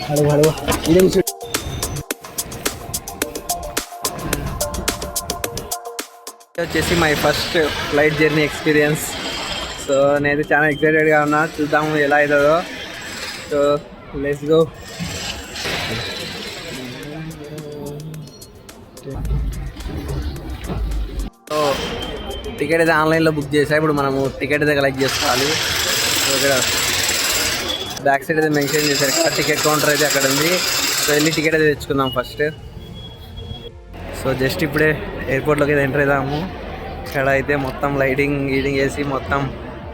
Hello hello ఇది వచ్చేసి my first flight journey experience. So నేనైతే చాలా ఎక్సైటెడ్గా ఉన్నా, చూద్దాము ఎలా అవుతుందో. So let's go. So ticket అయితే ఆన్లైన్లో బుక్ చేసా. ఇప్పుడు మనము టికెట్ అయితే కలెక్ట్ చేసుకోవాలి. సో ఇక్కడ బ్యాక్ సైడ్ అయితే మెన్షన్ చేశారు ఇక్కడ టికెట్ కౌంటర్ అయితే అక్కడ ఉంది. సో వెళ్ళి టికెట్ అయితే తెచ్చుకుందాం ఫస్ట్. సో జస్ట్ ఇప్పుడే ఎయిర్పోర్ట్లోకి అయితే ఎంటర్ అవుదాము. ఇక్కడ అయితే మొత్తం లైటింగ్ వేసి మొత్తం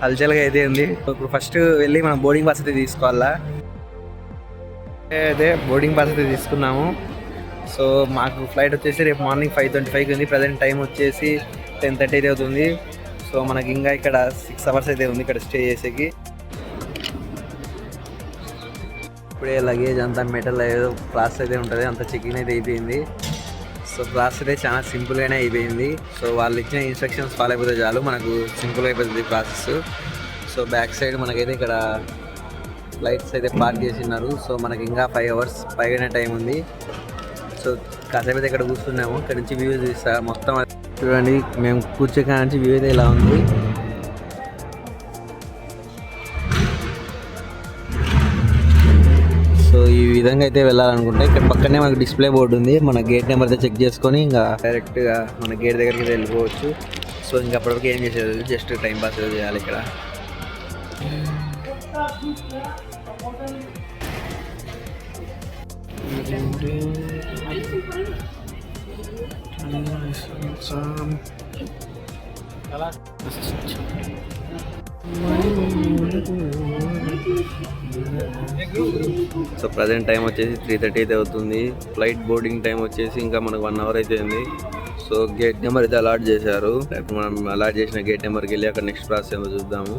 హల్చల్గా అయితే ఉంది. ఇప్పుడు ఫస్ట్ వెళ్ళి మనం బోర్డింగ్ పాస్ అయితే తీసుకోవాలా. అయితే బోర్డింగ్ పాస్ అయితే తీసుకున్నాము. సో మాకు ఫ్లైట్ వచ్చేసి రేపు మార్నింగ్ 5:25 ఉంది. ప్రజెంట్ టైం వచ్చేసి 10:30 అయితే అవుతుంది. సో మనకి ఇంకా ఇక్కడ 6 అవర్స్ అయితే ఉంది ఇక్కడ స్టే చేసేకి. ఇప్పుడే లగేజ్ అంతా మెటల్ ఏదో ప్రాసెస్ అయితే ఉంటుంది, అంత చెకింగ్ అయితే అయిపోయింది. సో ప్రాసెస్ అయితే చాలా సింపుల్గానే అయిపోయింది. సో వాళ్ళు ఇచ్చిన ఇన్స్ట్రక్షన్స్ ఫాలో అయిపోతే చాలు, మనకు సింపుల్ అయిపోతుంది ప్రాసెస్. సో బ్యాక్ సైడ్ మనకైతే ఇక్కడ ఫ్లైట్స్ అయితే పార్క్ చేసినారు. సో మనకి ఇంకా 5 అవర్స్ పైగానే టైం ఉంది. సో కాసేపు అయితే ఇక్కడ కూర్చున్నాము. ఇక్కడ నుంచి వ్యూ చూస్తా మొత్తం చూడండి. మేము కూర్చో నుంచి వ్యూ అయితే ఇలా ఉంది. సో ఈ విధంగా అయితే వెళ్ళాలనుకుంటే ఇక్కడ పక్కనే మనకు డిస్ప్లే బోర్డు ఉంది. మన గేట్ నెంబర్ అయితే చెక్ చేసుకొని ఇంకా డైరెక్ట్గా మన గేట్ దగ్గరికి వెళ్ళిపోవచ్చు. సో ఇంకా అప్పటివరకు ఏం చేసేది, జస్ట్ టైం పాస్ చేయాలి ఇక్కడ. సో ప్రజెంట్ టైం వచ్చేసి 3:30 అయితే అవుతుంది. ఫ్లైట్ బోర్డింగ్ టైం వచ్చేసి ఇంకా మనకు 1 అవర్ అయితే ఉంది. సో గేట్ నెంబర్ అయితే అలాట్ చేశారు. ఇప్పుడు మనం అలాట్ చేసిన గేట్ నెంబర్కి వెళ్ళి అక్కడ నెక్స్ట్ ప్రాసెస్ ఏమో చూద్దాము.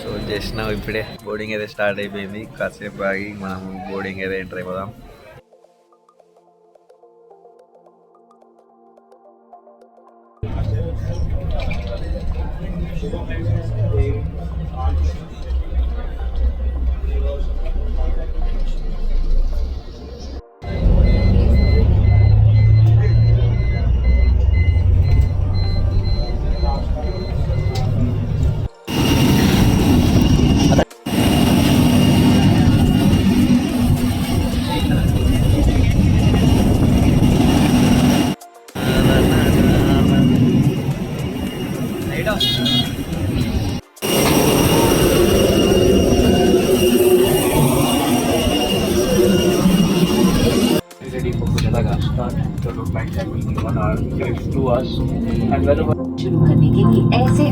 సో జస్ట్ నా ఇప్పుడే బోర్డింగ్ అయితే స్టార్ట్ అయిపోయింది. కాసేపు ఆగి మనము బోర్డింగ్ అయితే ఎంటర్ అయిపోదాం. शुरू करने के लिए ऐसे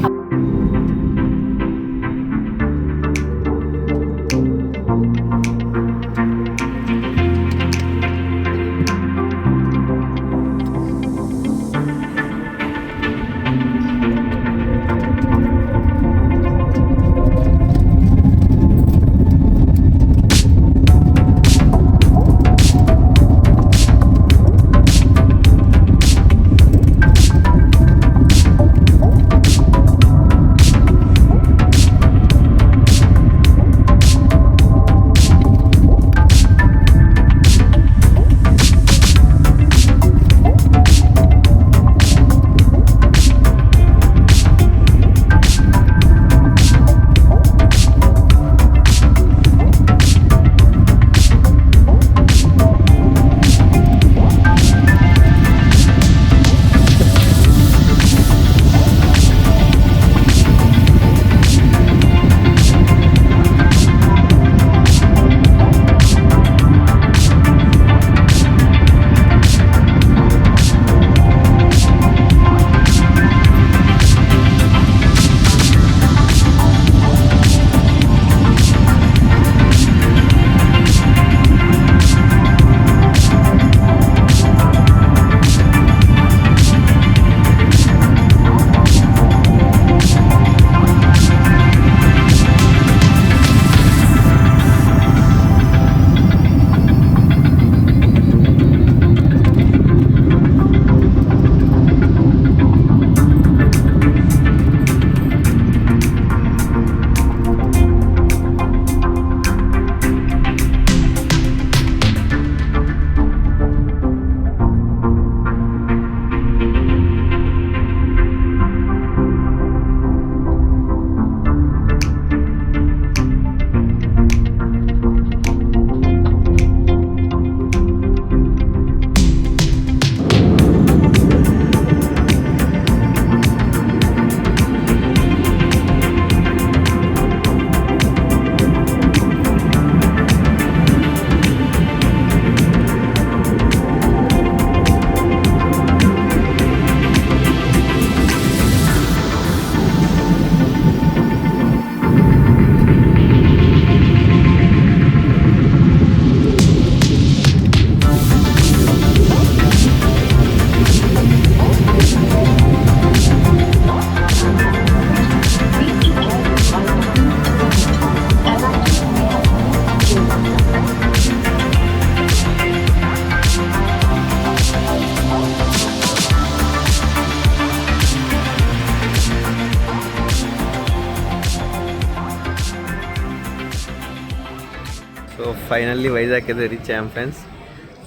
సో ఫైనల్లీ వైజాగ్ అయితే రీచ్ అయ్యాం ఫ్రెండ్స్.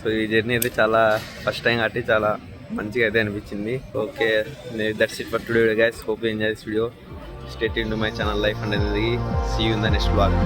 సో ఈ జర్నీ అయితే చాలా ఫస్ట్ టైం కాబట్టి చాలా మంచిగా అయితే అనిపించింది. Okay, that's it for today guys. Hope you enjoy this video. Stay tuned to my channel life and energy. See you in the next vlog.